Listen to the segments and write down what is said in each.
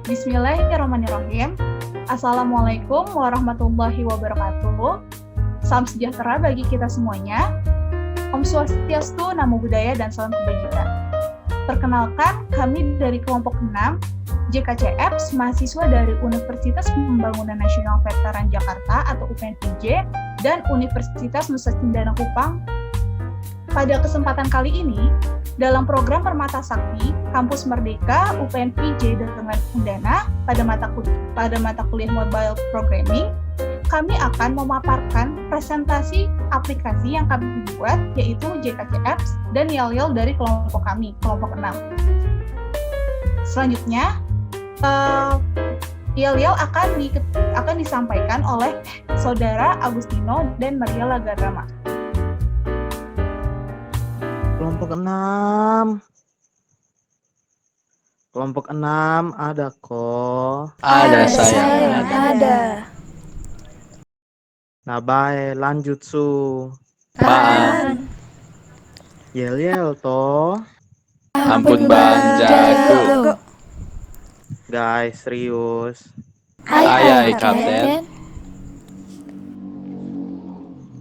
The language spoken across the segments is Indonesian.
Bismillahirrahmanirrahim. Assalamualaikum warahmatullahi wabarakatuh. Salam sejahtera bagi kita semuanya. Om Swastiastu, Namo Buddhaya, dan salam kebajikan. Perkenalkan, kami dari kelompok 6, JKCF, mahasiswa dari Universitas Pembangunan Nasional Veteran Jakarta atau UPNPJ, dan Universitas Nusa Cendana Kupang. Pada kesempatan kali ini, dalam program Permata Sakti, Kampus Merdeka, UPNPJ, dengan Undana, pada mata kuliah Mobile Programming, kami akan memaparkan presentasi aplikasi yang kami buat, yaitu JKCF dan Yel-Yel dari kelompok kami, kelompok 6. Selanjutnya, Yel-Yel akan disampaikan oleh Saudara Agustino dan Maria Lagarama. Kelompok 6. Kelompok 6 ada kok. Ada saya. Ada. Nah, bae lanjut su. Bang. Yel-yel toh. Ampun bang, jago. Guys, serius. Ayai kapten.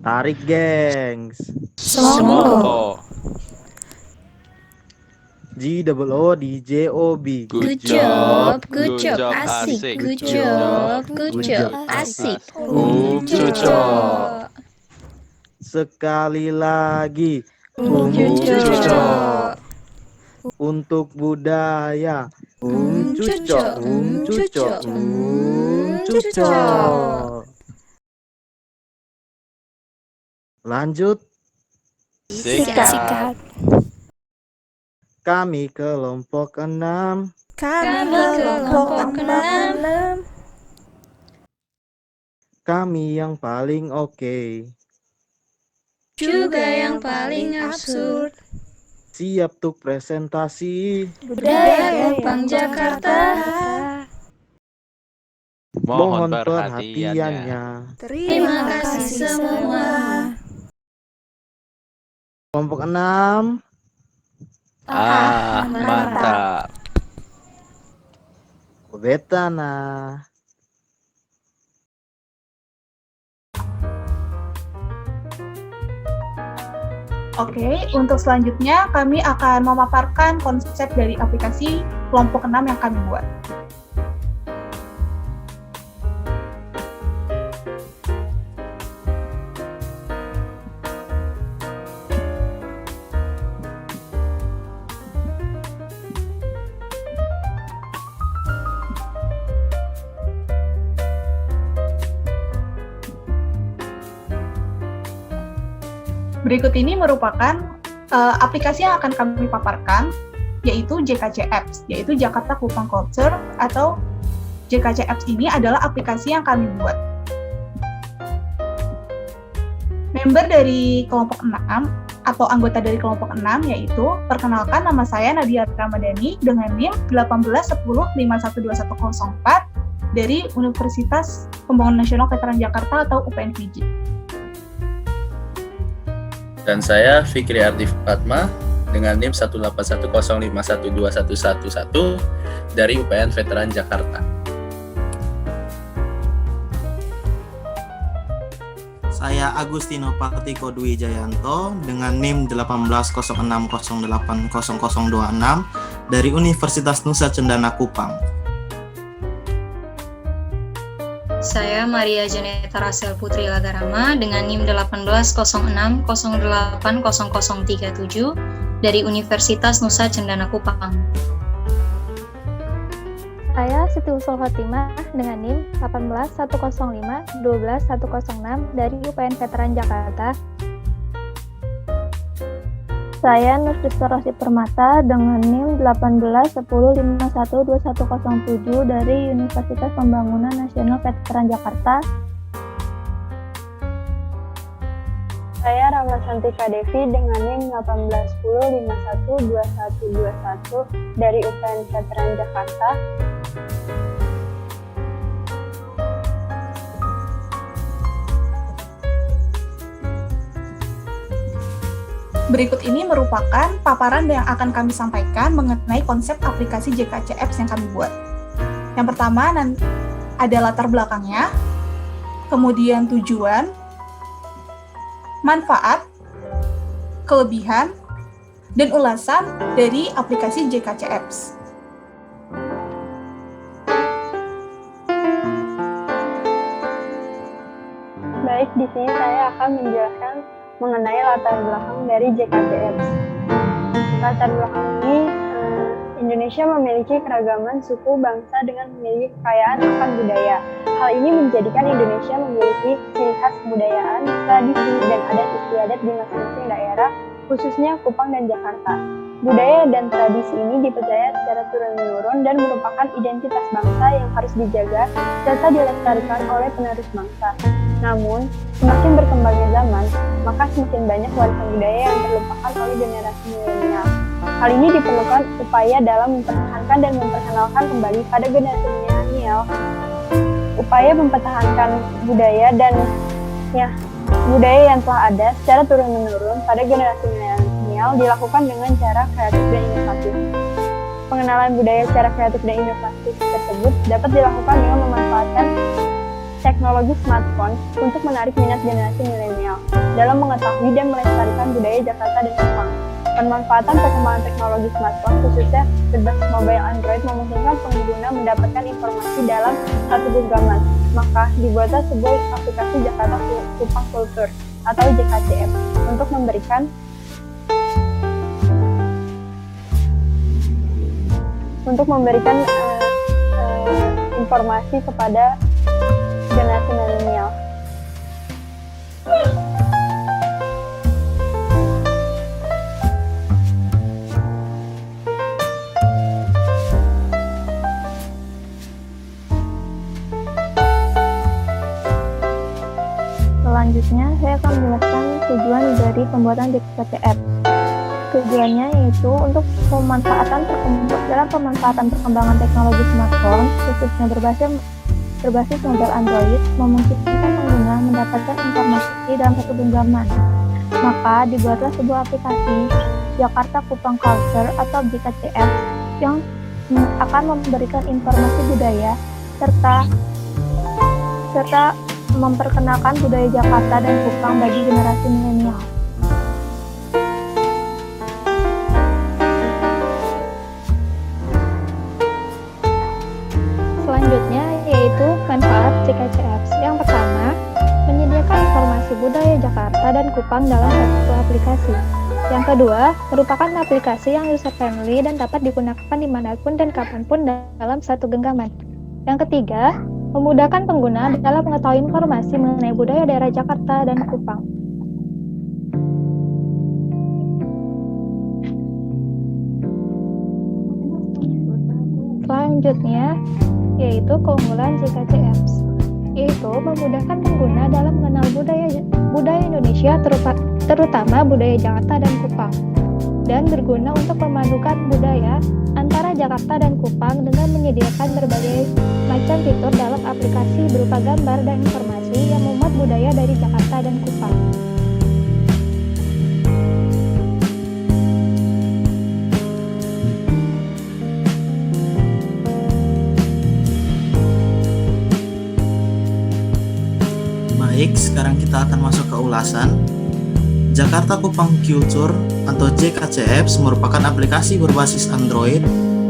Tarik, gengs. Semoko. G-O-O-D-J-O-B. Good job, asik. Good job, asik. Cuco. Sekali lagi. Cuco. Untuk budaya. Cuco. Cuco. Lanjut. Sikat. Kami kelompok 6. Kami yang paling oke. Juga yang paling absurd. Siap tuh presentasi. Budaya Kupang Jakarta. Mohon perhatiannya. Terima kasih semua. Kelompok 6. Mantap. Betana. Oke, untuk selanjutnya kami akan memaparkan konsep dari aplikasi kelompok 6 yang kami buat. Berikut ini merupakan aplikasi yang akan kami paparkan, yaitu JKC Apps, yaitu Jakarta Kupang Culture, atau JKC Apps ini adalah aplikasi yang kami buat. Member dari kelompok 6, atau anggota dari kelompok 6, yaitu, perkenalkan, nama saya Nadia Ramadhani dengan NIM 1810512104 dari Universitas Pembangunan Nasional Veteran Jakarta atau UPNPJ. Dan saya Fikri Ardi Fatma dengan NIM 1810512111 dari UPN Veteran Jakarta. Saya Agustino Partiko Dwi Jayanto dengan NIM 1806080026 dari Universitas Nusa Cendana Kupang. Saya Maria Janeta Rasel Putri Lagarama dengan NIM 1806080037 dari Universitas Nusa Cendana Kupang. Saya Siti Usul Khotimah dengan NIM 1810512106 dari UPN Veteran Jakarta. Saya Nurtisra Rosi Permata dengan NIM 1810512107 dari Universitas Pembangunan Nasional Veteran Jakarta. Saya Rama Santika Devi dengan NIM 1810512121 dari UPN Veteran Jakarta. Berikut ini merupakan paparan yang akan kami sampaikan mengenai konsep aplikasi JKC Apps yang kami buat. Yang pertama ada latar belakangnya, kemudian tujuan, manfaat, kelebihan, dan ulasan dari aplikasi JKC Apps. Baik, di sini saya akan menjelaskan mengenai latar belakang dari JKC Apps. Latar belakang ini, Indonesia memiliki keragaman suku bangsa dengan memiliki kekayaan akan budaya. Hal ini menjadikan Indonesia memiliki ciri khas kebudayaan, tradisi, dan adat istiadat di masing-masing daerah, khususnya Kupang dan Jakarta. Budaya dan tradisi ini dipercaya secara turun-menurun dan merupakan identitas bangsa yang harus dijaga serta dilestarikan oleh penerus bangsa. Namun, semakin berkembangnya zaman, maka semakin banyak warisan budaya yang terlupakan oleh generasi milenial. Hal ini diperlukan upaya dalam mempertahankan dan memperkenalkan kembali pada generasi milenial. Upaya mempertahankan budaya dan budaya yang telah ada secara turun-menurun pada generasi milenial dilakukan dengan cara kreatif dan inovatif. Pengenalan budaya secara kreatif dan inovatif tersebut dapat dilakukan dengan memanfaatkan teknologi smartphone untuk menarik minat generasi milenial dalam mengetahui dan melestarikan budaya Jakarta dan Kupang. Pemanfaatan perkembangan teknologi smartphone khususnya berbasis mobile Android memungkinkan pengguna mendapatkan informasi dalam satu genggaman. Maka dibuatlah sebuah aplikasi Jakarta Kupang Culture atau JKC Apps untuk memberikan informasi kepada generasi milenial. Selanjutnya, saya akan menjelaskan tujuan dari pembuatan JKC Apps. Tujuannya yaitu untuk dalam pemanfaatan perkembangan teknologi smartphone, khususnya berbasis mobile Android, memungkinkan pengguna mendapatkan informasi dalam satu genggaman. Maka dibuatlah sebuah aplikasi Jakarta Kupang Culture atau JKC Apps yang akan memberikan informasi budaya serta memperkenalkan budaya Jakarta dan Kupang bagi generasi milenial. Selanjutnya yaitu manfaat JKC Apps. Yang pertama, menyediakan informasi budaya Jakarta dan Kupang dalam satu aplikasi. Yang kedua, merupakan aplikasi yang user-friendly dan dapat digunakan dimanapun dan kapanpun dalam satu genggaman. Yang ketiga, memudahkan pengguna dalam mengetahui informasi mengenai budaya daerah Jakarta dan Kupang. Selanjutnya, yaitu keunggulan JKC Apps, yaitu memudahkan pengguna dalam mengenal budaya Indonesia, terutama budaya Jakarta dan Kupang, dan berguna untuk memadukan budaya antara Jakarta dan Kupang dengan menyediakan berbagai macam fitur dalam aplikasi berupa gambar dan informasi yang memuat budaya dari Jakarta dan Kupang. Baik, sekarang kita akan masuk ke ulasan. Jakarta Kupang Culture atau JKC Apps merupakan aplikasi berbasis Android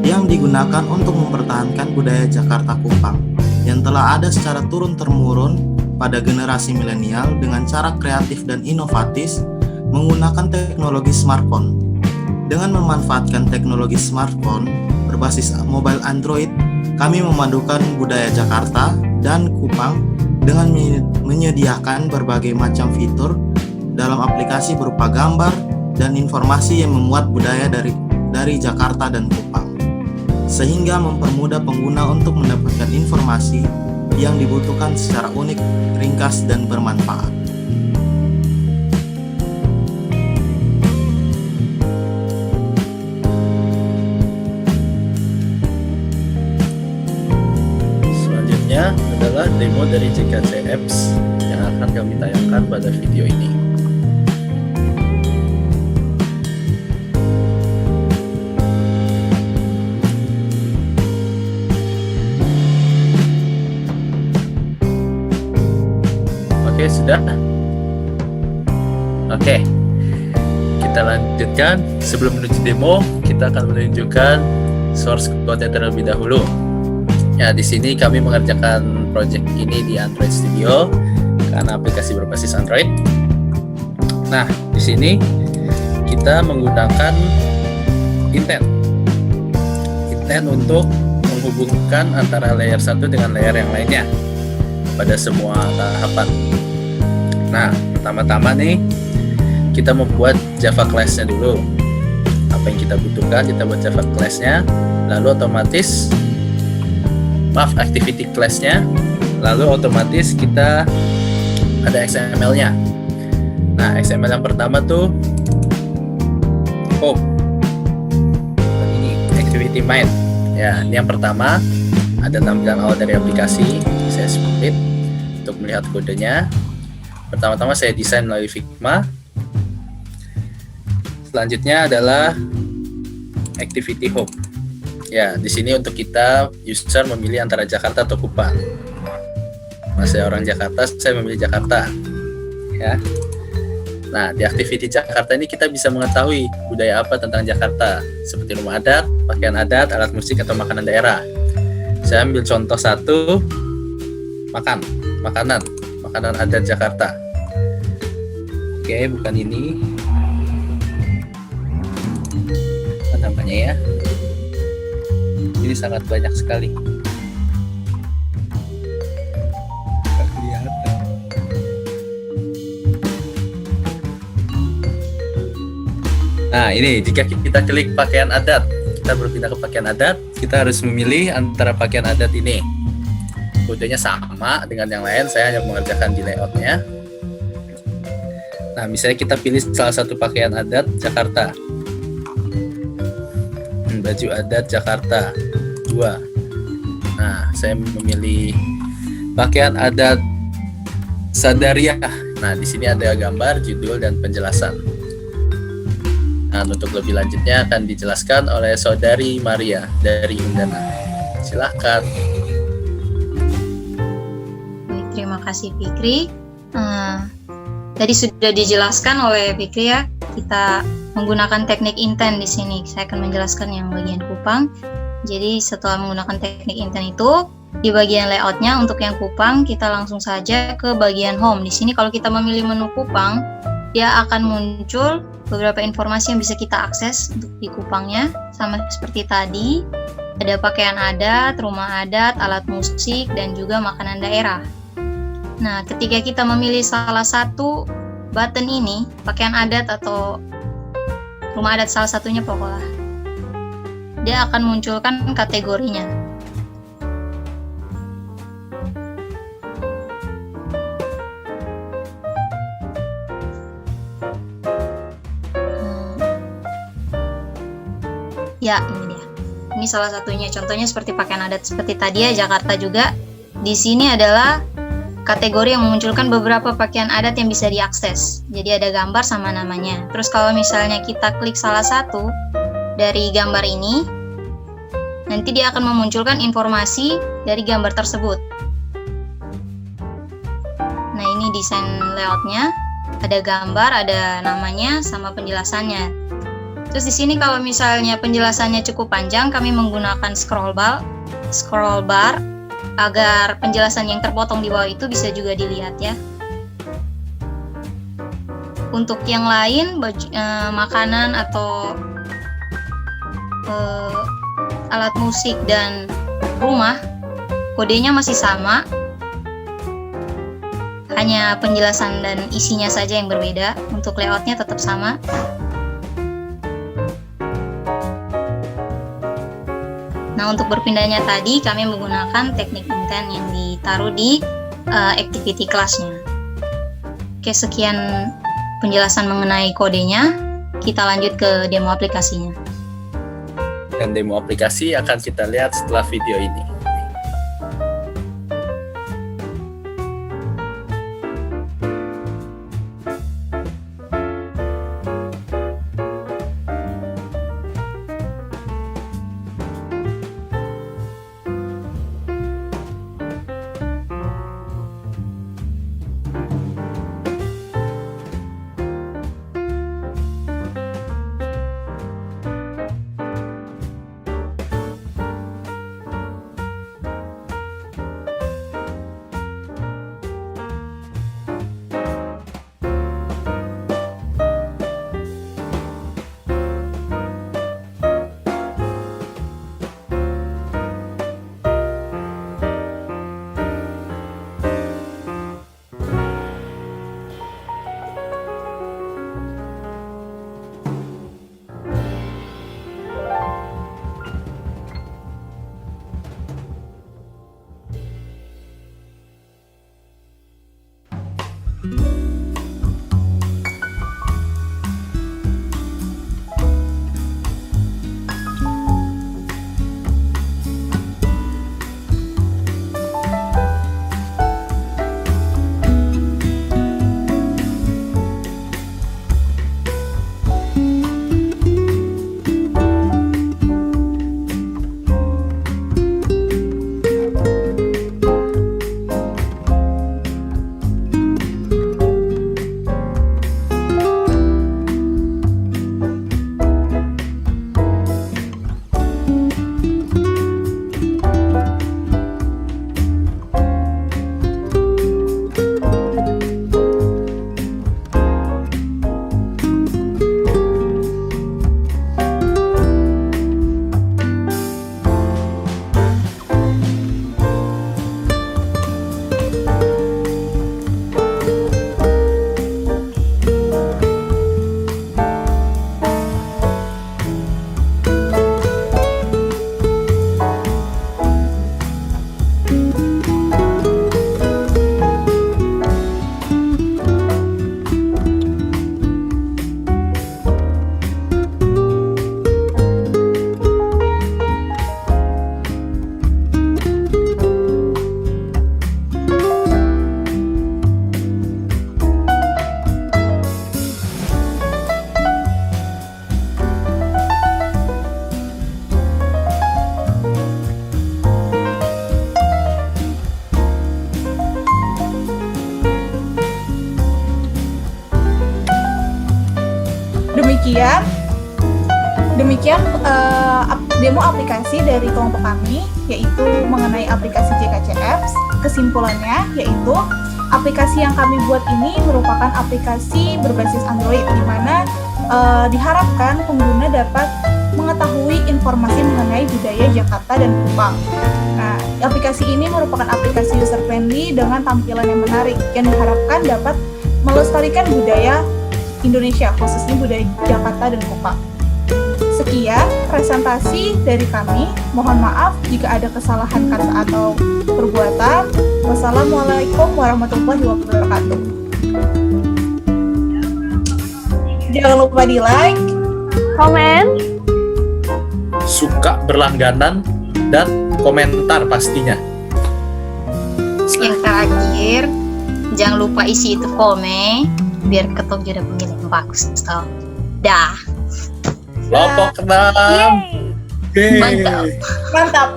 yang digunakan untuk mempertahankan budaya Jakarta Kupang yang telah ada secara turun-temurun pada generasi milenial dengan cara kreatif dan inovatif menggunakan teknologi smartphone. Dengan memanfaatkan teknologi smartphone berbasis mobile Android, kami memadukan budaya Jakarta dan Kupang dengan menyediakan berbagai macam fitur dalam aplikasi berupa gambar dan informasi yang memuat budaya dari Jakarta dan Kupang, sehingga mempermudah pengguna untuk mendapatkan informasi yang dibutuhkan secara unik, ringkas, dan bermanfaat. Selanjutnya adalah demo dari JKC Apps yang akan kami tayangkan pada video ini. sudah? Oke. Kita lanjutkan. Sebelum menuju demo, kita akan menunjukkan source code terlebih dahulu. Ya, di sini kami mengerjakan project ini di Android Studio karena aplikasi berbasis Android. Nah, di sini kita menggunakan intent untuk menghubungkan antara layer 1 dengan layer yang lainnya pada semua tahapan. Nah, pertama-tama nih kita membuat Java class-nya dulu. Apa yang kita butuhkan, kita buat Java class-nya, lalu otomatis activity class-nya, lalu otomatis kita ada XML-nya. Nah, XML yang pertama tuh home. Ini activity main. Ya, ini yang pertama ada tampilan awal dari aplikasi. Saya split untuk melihat kodenya. Pertama-tama saya desain melalui Figma. Selanjutnya adalah activity home. Ya, di sini untuk kita user memilih antara Jakarta atau Kupang. Mas saya orang Jakarta, saya memilih Jakarta. Ya. Nah, di activity Jakarta ini kita bisa mengetahui budaya apa tentang Jakarta, seperti rumah adat, pakaian adat, alat musik atau makanan daerah. Saya ambil contoh satu, makanan adat Jakarta. Oke, bukan ini. Apa namanya ya? Ini sangat banyak sekali. Nggak kelihatan. Nah, ini jika kita klik pakaian adat, kita berpindah ke pakaian adat, kita harus memilih antara pakaian adat ini. Kodenya sama dengan yang lain, saya hanya mengerjakan di layoutnya. Nah, misalnya kita pilih salah satu pakaian adat Jakarta. Baju adat Jakarta 2. Nah, saya memilih pakaian adat Sadariah. Nah, di sini ada gambar, judul, dan penjelasan. Nah, untuk lebih lanjutnya akan dijelaskan oleh Saudari Maria dari Undana. Silahkan. Baik, terima kasih Fikri. Tadi sudah dijelaskan oleh Fikri ya, kita menggunakan teknik intent di sini. Saya akan menjelaskan yang bagian Kupang. Jadi setelah menggunakan teknik intent itu, di bagian layoutnya untuk yang Kupang kita langsung saja ke bagian home. Di sini kalau kita memilih menu Kupang, dia akan muncul beberapa informasi yang bisa kita akses untuk di Kupangnya, sama seperti tadi. Ada pakaian adat, rumah adat, alat musik, dan juga makanan daerah. Nah, ketika kita memilih salah satu button ini, pakaian adat atau rumah adat salah satunya pokoknya, dia akan munculkan kategorinya. Ya, ini dia. Ini salah satunya. Contohnya seperti pakaian adat seperti tadi ya, Jakarta juga. Di sini adalah kategori yang memunculkan beberapa pakaian adat yang bisa diakses. Jadi ada gambar sama namanya. Terus kalau misalnya kita klik salah satu dari gambar ini, nanti dia akan memunculkan informasi dari gambar tersebut. Nah, ini desain layoutnya. Ada gambar, ada namanya, sama penjelasannya. Terus di sini kalau misalnya penjelasannya cukup panjang, kami menggunakan scroll bar agar penjelasan yang terpotong di bawah itu bisa juga dilihat ya. Untuk yang lain, makanan atau alat musik dan rumah, kodenya masih sama, hanya penjelasan dan isinya saja yang berbeda. Untuk layoutnya tetap sama. Nah, untuk berpindahnya tadi kami menggunakan teknik intent yang ditaruh di activity class-nya. Oke, sekian penjelasan mengenai kodenya. Kita lanjut ke demo aplikasinya. Dan demo aplikasi akan kita lihat setelah video ini. Demikian demo aplikasi dari kelompok kami, yaitu mengenai aplikasi JKCF. Kesimpulannya yaitu aplikasi yang kami buat ini merupakan aplikasi berbasis Android, di mana diharapkan pengguna dapat mengetahui informasi mengenai budaya Jakarta dan Kupang. Nah, aplikasi ini merupakan aplikasi user friendly dengan tampilan yang menarik yang diharapkan dapat melestarikan budaya Indonesia, khususnya budaya Jakarta dan Kupang. Sekian presentasi dari kami. Mohon maaf jika ada kesalahan kata atau perbuatan. Wassalamualaikum warahmatullahi wabarakatuh. Jangan lupa di like, Komen. Suka berlangganan dan komentar pastinya. Yang terakhir, jangan lupa isi itu komen biar ketok jadi pemilih yang bagus. Dah. Kelompok 6. Mantap. mantap.